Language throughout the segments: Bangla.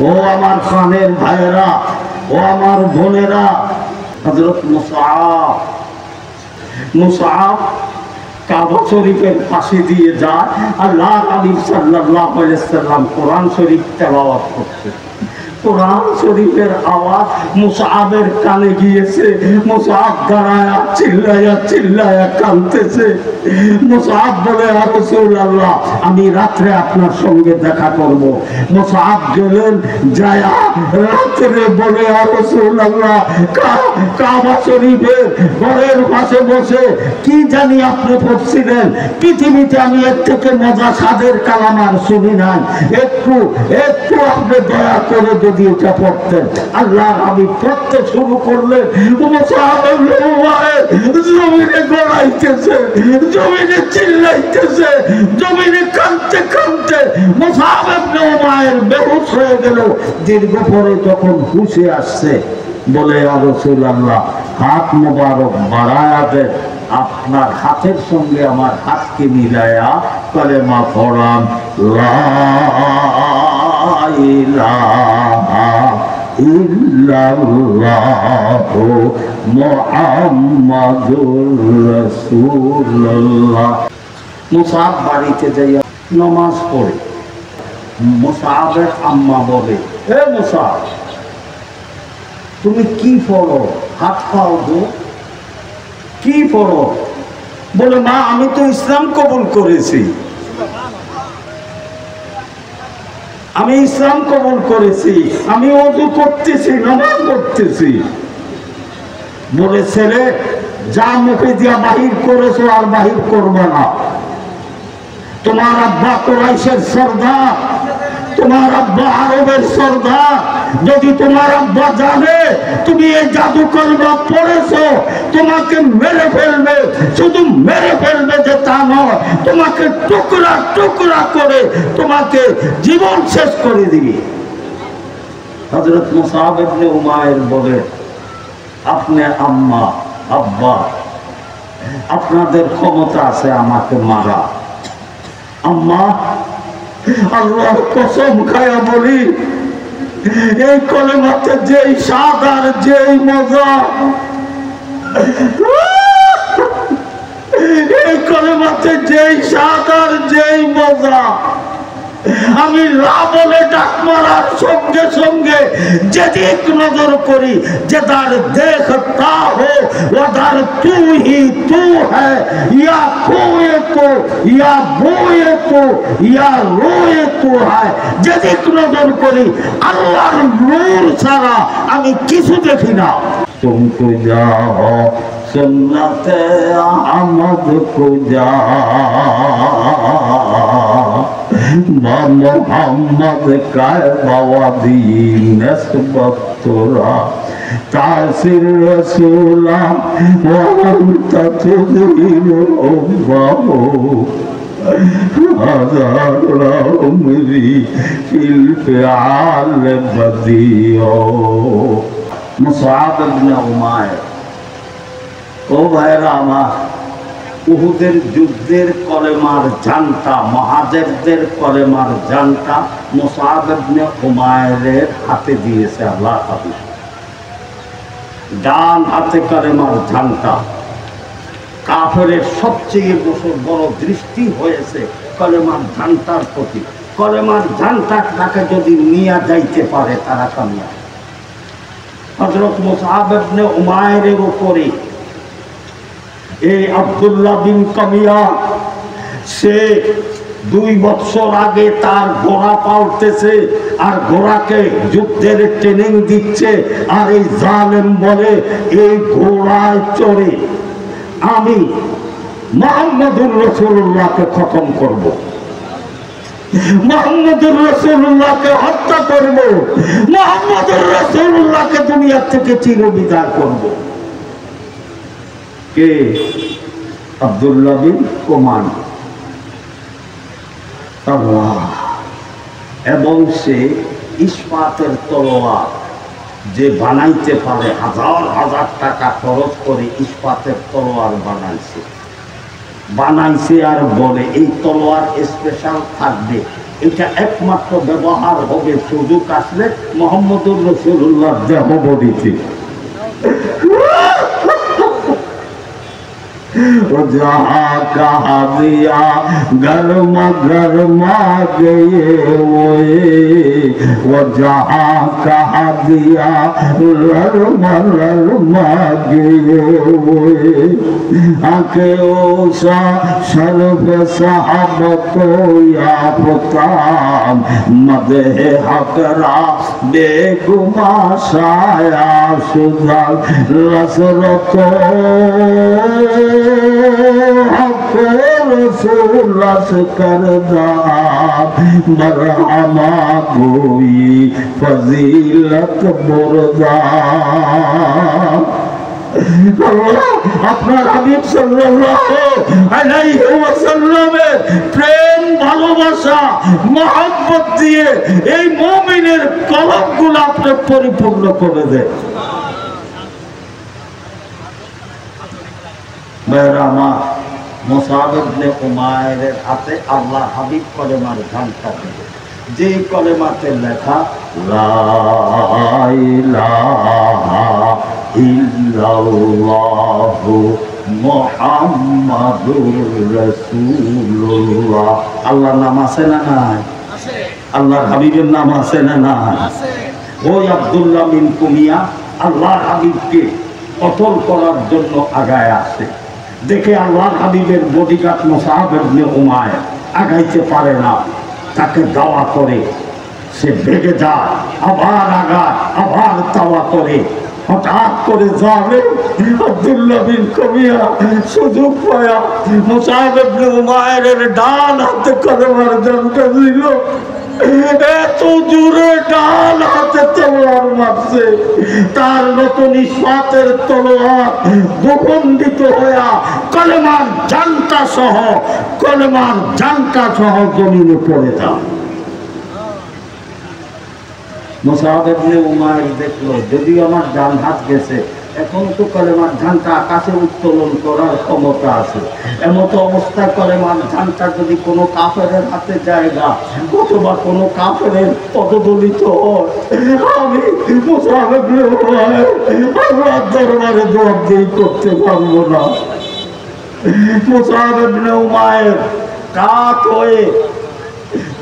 ও আমার প্রাণের ভাইয়েরা, ও আমার বোনেরা, হযরত মুসআব কাবা শরীফের পাশে দিয়ে যায়। আল্লাহ নবী সাল্লাল্লাহু আলাইহি ওয়াসাল্লাম কোরআন শরীফ তেলাওয়াত করতে, কোরআন শরীফের আওয়াজ মুসআবের কানে গিয়েছে। মুসআব দাঁড়ায়া চিল্লায়া চিল্লায়া কাঁদতেছে। মুসআব বলে, ইয়া রাসূলুল্লাহ, আমি রাত্রে আপনার সঙ্গে দেখা করব। মুসআব গেলেন, যায়া রাত্রে বলে, ইয়া রাসূলুল্লাহ, কাবা শরীফের ঘরের পাশে বসে কি জানি আপনি পড়ছিলেন, পৃথিবীতে আমি এর থেকে মজা স্বাদের কালাম আর শুনি নাই, একটু একটু আপনি দয়া করে যদি এটা পড়তেন। আল্লাহ আমি পড়তে শুরু করলেন, জমিনে গড়াইতেছে, জমিনে চিল্লাইতেছে, জমিনে কাঁদতে কাঁদতে মুসআব ইবনে উমাইর বেহুশ হয়ে গেল। দীর্ঘ পরে যখন হুঁশে আসছে, বলে, ইয়া রাসূলুল্লাহ, হাত মোবারক বাড়ায়া দেন, আপনার হাতের সঙ্গে আমার হাতকে মিলায়া কালেমা পড়ান, লা ইলাহা ইল্লাল্লাহু মুহাম্মাদুর রাসূলুল্লাহ। মুসআব বাড়িতে যাইয়া নামাজ পড়ে। মুসআবের আম্মা বলে, হে মুসআব, তুমি কি পড়ো? হাত পাও গো, কি পড়ো? বলে, মা, আমি তো ইসলাম কবুল করেছি, আমি ইসলাম কবুল করেছি, আমি ওযু করতেছি, নামাজ পড়তেছি। বলে, ছেলে, যা মুখে দিয়া বাহির করেছো আর বাহির করবে না। তোমার আব্বা কুরাইশের সর্দার, তোমার আব্বা আরবের সর্দার। যদি তোমার আব্বা জানে তুমি এই জাদু কলমা পড়েছো, তোমাকে মেরে ফেলবে। শুধু মেরে ফেলবে যে তা নয়, তোমাকে টুকরা টুকরা করে তোমাকে জীবন শেষ করে দিবে। হযরত মুসআব ইবনে উমাইর বলে, আপনি আম্মা, আব্বা, আপনাদের ক্ষমতা আছে আমাকে মারা। আম্মা, আল্লাহর কসম খায়া বলি, এই কলেমাতে যেই স্বাদ আর যেই মজা, এই কলেমাতে যেই স্বাদ আর যেই মজা, আমি লা বলে ডাক মারার সঙ্গে সঙ্গে যেদিক নজর করি, যেদার দেখতা হো ওদার তু হি তু হ্যায়, ইয়া কোয়ে তো, ইয়া বোয়ে তো, ইয়া রোয়ে তো হ্যায়। যেদিক নজর করি আল্লাহর নূর ছাড়া আমি কিছু দেখি না। তুমকো যাও সুন্নতে আহমদ কো যা, মোহাম্মদ কায় বাওয়াদি নসবত তোরা, তাসির রাসূলা ওয়ান্তা তুযিলু বাহু, হাজারা উমরি ফিল ফিআল বদিও। মুসআব ইবনে উমাইর, ও ভাইরা আমার, উহুদের যুদ্ধের কলেমার জানটা, মহাজেরদের কলেমার জানটা মুসআব ইবনে উমাইরের হাতে দিয়েছে আল্লাহ তাআলা। ডান হাতে কলেমার জানটা। কাফেরের সবচেয়ে বড় দৃষ্টি হয়েছে কলেমার জানটার প্রতি। কলেমার জানটাকে যদি নিয়ে যাইতে পারে তারা কামিয়াব। হযরত মুসআব ইবনে উমাইরের উপরে এই আব্দুল্লাহ বিন কামিয়া, সে 2 বছর আগে তার ঘোড়া পাল্টেছে আর ঘোড়াকে যুদ্ধের ট্রেনিং দিচ্ছে। আর এই জালেম বলে, এই ঘোড়ায় চড়ে আমি মুহাম্মদুর রাসূলুল্লাহকে খতম করব, মুহাম্মদুর রাসূলুল্লাহকে হত্যা করব, মুহাম্মদুর রাসূলুল্লাহকে দুনিয়া থেকে চিরবিদায় করব। কে? আব্দুল্লাহ বিন ওমান। আল্লাহ। এবং সে ইস্পাতের তলোয়ার যে বানাইতে পারে, হাজার হাজার টাকা খরচ করে ইস্পাতের তলোয়ার বানাইছে। আর বলে এই তলোয়ার স্পেশাল থাকবে এটা একমাত্র ব্যবহার হবে সুযোগ আসলে মুহাম্মদুর রাসূলুল্লাহ দেহ বডিতে। वो जहाँ कहा दिया गरमा गरमा गए वो जहाँ कहा दिया लरमा लरमा गए आके ओसा शर्फ साहबत याफ्ताम मदे हकरा बेगुमा साया सुधा लसरत रसूलस करदार मरहमा गोई फजीलत बुरदार। আপনার হাবিব সাল্লাল্লাহু আলাইহি ওয়াসাল্লামের প্রেম ভালোবাসা মহব্বত দিয়ে এই মুমিনের কলবগুলো আপনি পরিপূর্ণ করে দেন। মেরা মা মুসাব ইবনে উমাইরের হাতে আল্লাহ হাবিব কলেমার ঘণ্টা দিল, যে কলেমাতে লেখা লা ইলাহা ইল্লাল্লাহু মুহাম্মাদুর রাসূলুল্লাহ। আল্লাহর নাম আছে না নাই? আল্লাহর হাবিবের নাম আছে না নাই? ওই আব্দুল্লাহ বিন কুমিয়া আল্লাহর হাবিবকে কতল করার জন্য আগায় আসে। দেখে আল্লাহর হাবিবের বডিগার্ড মুসাব ইবনে উমাইর আগাইতে পারে না, তাকে দাওয়া করে, সে ভেগে যায়, আবার আগায়, আবার দাওয়া করে। হঠাৎ করে যাবে আব্দুল্লাহ বিন কুমিয়া সুযোগ পায়া মুসাব ইবনে উমাইরের ডান হাতে কলেমার ঘণ্টা দিল। এত জোরে ডাল হাতে তলোয়ার মারছে, তার নতুন ইসমাতের তলোয়ার দুখণ্ডিত হইয়া কলেমার জানটা সহ জমিনে পড়ে যায়। মুসাব ইবনে উমাইর দেখলো যদিও আমার ডান হাত গেছে, এখন তো কলেমার ঝান্টা আকাশে উত্তোলন করার ক্ষমতা আছে। এমতো অবস্থায় কলেমার ঝান্টা যদি কোনো কাফেরের হাতে জায়গা অথবা কোনো কাফেরের পদদলিত হয়, আমি মুসাব ইবনে উমাইর আল্লাহর দরবারে জবাবদিহি করতে পারবো না। মুসাব ইবনে উমাইর কাত হয়ে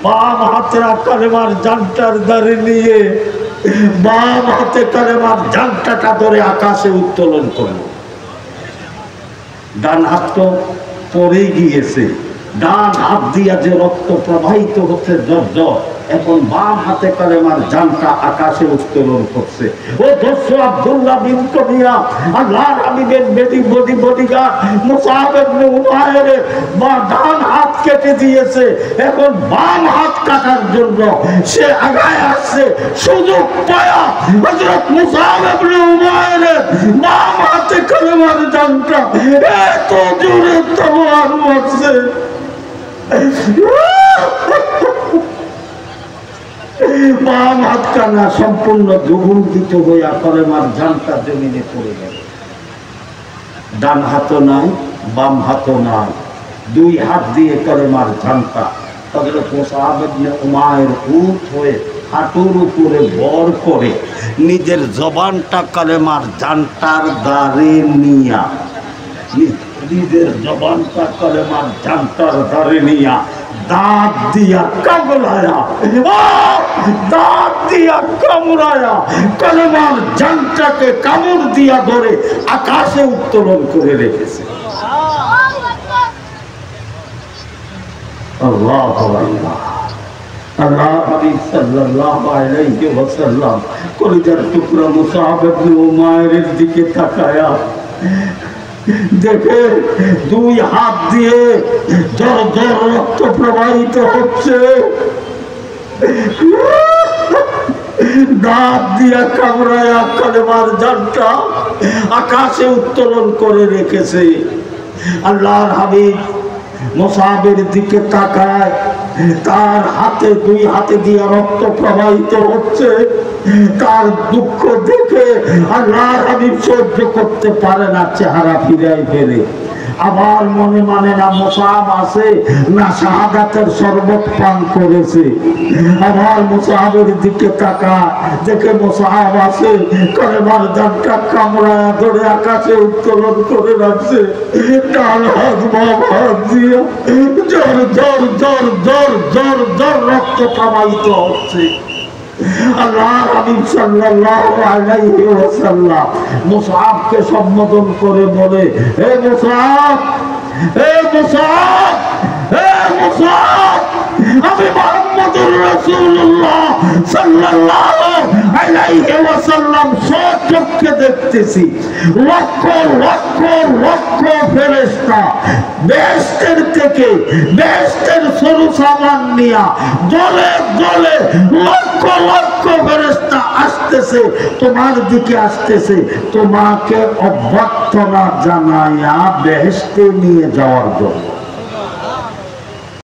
বাম হাতেরা কলেমার ঝান্টার দাঁড়ি নিয়ে বাম হাতে কলেমার ঝান্টাটা ধরে আকাশে উত্তোলন করল। ডান হাত তো পড়ে গিয়েছে, ডান হাত দিয়া যে রক্ত প্রবাহিত হচ্ছে জর্জর, এখন বাম হাতে কলেমার ঝান্টা আকাশে উত্তোলন করছে। ও দস্যু আব্দুল্লাহ বিন কুমিয়া আল্লাহর হাবিবের বডিগার্ড মুসাব ইবনে উমাইরের ডান হাত কেটে দিয়েছে, এখন বাম হাত কাটার জন্য সে আগায় আসছে। সুযোগ পায়া হযরত মুসাব ইবনে উমাইরের বাম হাতে কলেমার ঝান্টা এত জোরে তলোয়ার মারছে, বাম হাত কানা সম্পূর্ণ দুগুণিত হইয়া কলেমার ঝান্টা জমিনে পড়ে গেল। ডান হাতও নাই, বাম হাতও নাই, দুই হাত দিয়ে কলেমার ঝান্টা। হযরত মুসাব ইবনে উমাইর উঠ হয়ে হাঁটুর উপরে ভর করে নিজের জবানটা কলেমার ঝান্টার দ্বারে নিয়া, নিজের জবানটা কলেমার ঝান্টার দ্বারে নিয়া দাঁত দিয়া কামড়ায়া কলেমার ঝান্টাকে কামড় দিয়া ধরে আকাশে উত্তোলন করে রেখেছে। আল্লাহু আকবার। আল্লাহর হাবিব সাল্লাল্লাহু আলাইহি ওয়াসাল্লাম কলিজার টুকরা মুসাব ইবনে উমাইরের দিকে তাকায়া দেখে দুই হাত দিয়ে জর রক্ত প্রবাহিত হচ্ছে, দাঁত দিয়া কামড়ায়া কলেমার ঝান্টা আকাশে উত্তোলন করে রেখেছে। আল্লাহর হাবিব মুসাবের দিকে তাকায়, তার হাতে দুই হাতে দিয়ে রক্ত প্রবাহিত হচ্ছে। তার দুঃখ দেখে আল্লাহর হাবিব সহ্য করতে পারে না, চেহারা ফিরাই ফেলে। আবার মনে মানে না মুসআব আছে না শাহাদাতের শরবত পান করেছে। আবার মুসআবের দিকে তাকা, দেখে মুসআব আছে, কলেমার দানটা কামড়ায়া ধরে আকাশে উত্তোলন করে রাখছে। ডান হাত বাম হাত দিয়ে জোর জোর জোর জোর জোর জোর রক্ত প্রবাহিত হচ্ছে। আল্লাহর হাবিব সাল্লাল্লাহু আলাইহি ওয়াসাল্লাম মুসআবকে সম্বোধন করে বলে, হে মুসআব, হে মুসআব, হে মুসআব, আমি মুহাম্মদুর রাসূলুল্লাহ সাল্লাল্লাহু আলাইহি ওয়াসাল্লাম সচক্ষে দেখতেছি লক্ষ লক্ষ লক্ষ ফেরেশতা বেহেশতের থেকে, বেহেশতের সরু সামান নিয়া দলে দলে লক্ষ লক্ষ ফেরেশতা আসতেছে, তোমার দিকে আসতেছে, তোমাকে অভ্যর্থনা জানায়া বেহেশতে নিয়ে যাওয়ার জন্য।